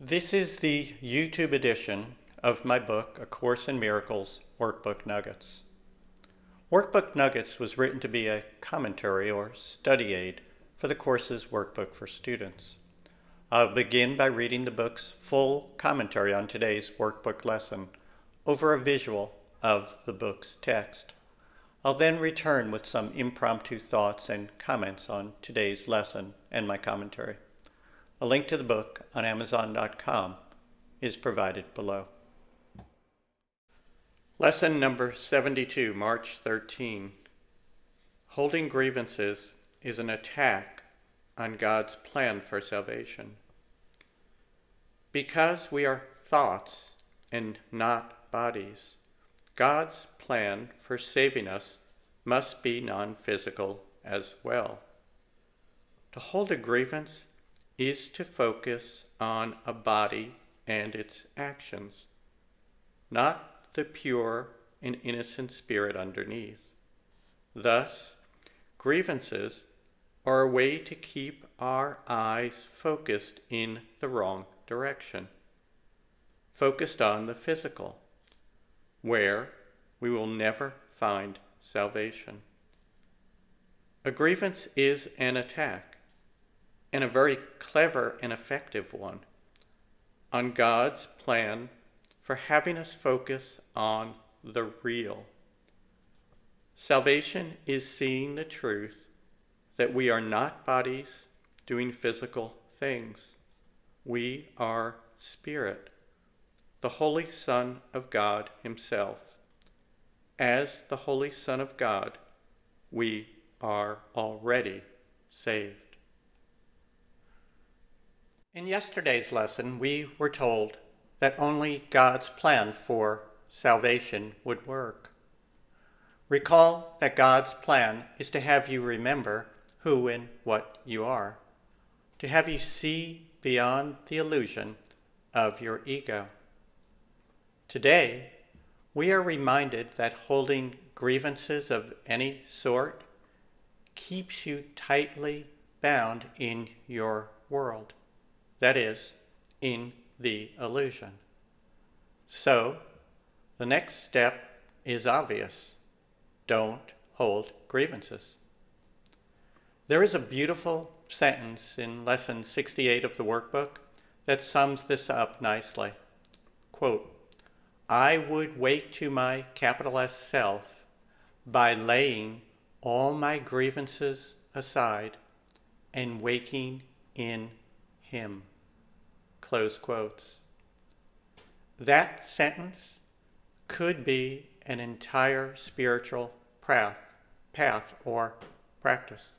This is the YouTube edition of my book, A Course in Miracles Workbook Nuggets. Workbook Nuggets was written to be a commentary or study aid for the course's workbook for students. I'll begin by reading the book's full commentary on today's workbook lesson over a visual of the book's text. I'll then return with some impromptu thoughts and comments on today's lesson and my commentary. A link to the book on Amazon.com is provided below. Lesson number 72, March 13. Holding grievances is an attack on God's plan for salvation. Because we are thoughts and not bodies, God's plan for saving us must be non-physical as well. To hold a grievance is to focus on a body and its actions, not the pure and innocent spirit underneath. Thus, grievances are a way to keep our eyes focused in the wrong direction, focused on the physical, where we will never find salvation. A grievance is an attack, and a very clever and effective one, on God's plan for having us focus on the real. Salvation is seeing the truth that we are not bodies doing physical things. We are spirit, the Holy Son of God Himself. As the Holy Son of God, we are already saved. In yesterday's lesson, we were told that only God's plan for salvation would work. Recall that God's plan is to have you remember who and what you are, to have you see beyond the illusion of your ego. Today, we are reminded that holding grievances of any sort keeps you tightly bound in your world. That is, in the illusion. So, the next step is obvious. Don't hold grievances. There is a beautiful sentence in lesson 68 of the workbook that sums this up nicely. Quote, I would wake to my capital S self by laying all my grievances aside and waking in Him. Close quotes. That sentence could be an entire spiritual path or practice.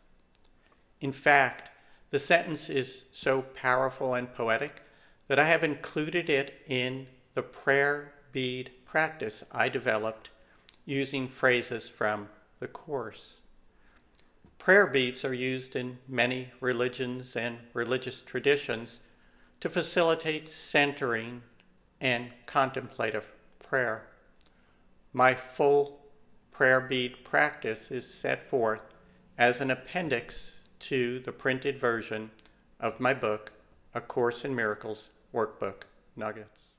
In fact, the sentence is so powerful and poetic that I have included it in the prayer bead practice I developed using phrases from the Course. Prayer beads are used in many religions and religious traditions to facilitate centering and contemplative prayer. My full prayer bead practice is set forth as an appendix to the printed version of my book, A Course in Miracles Workbook Nuggets.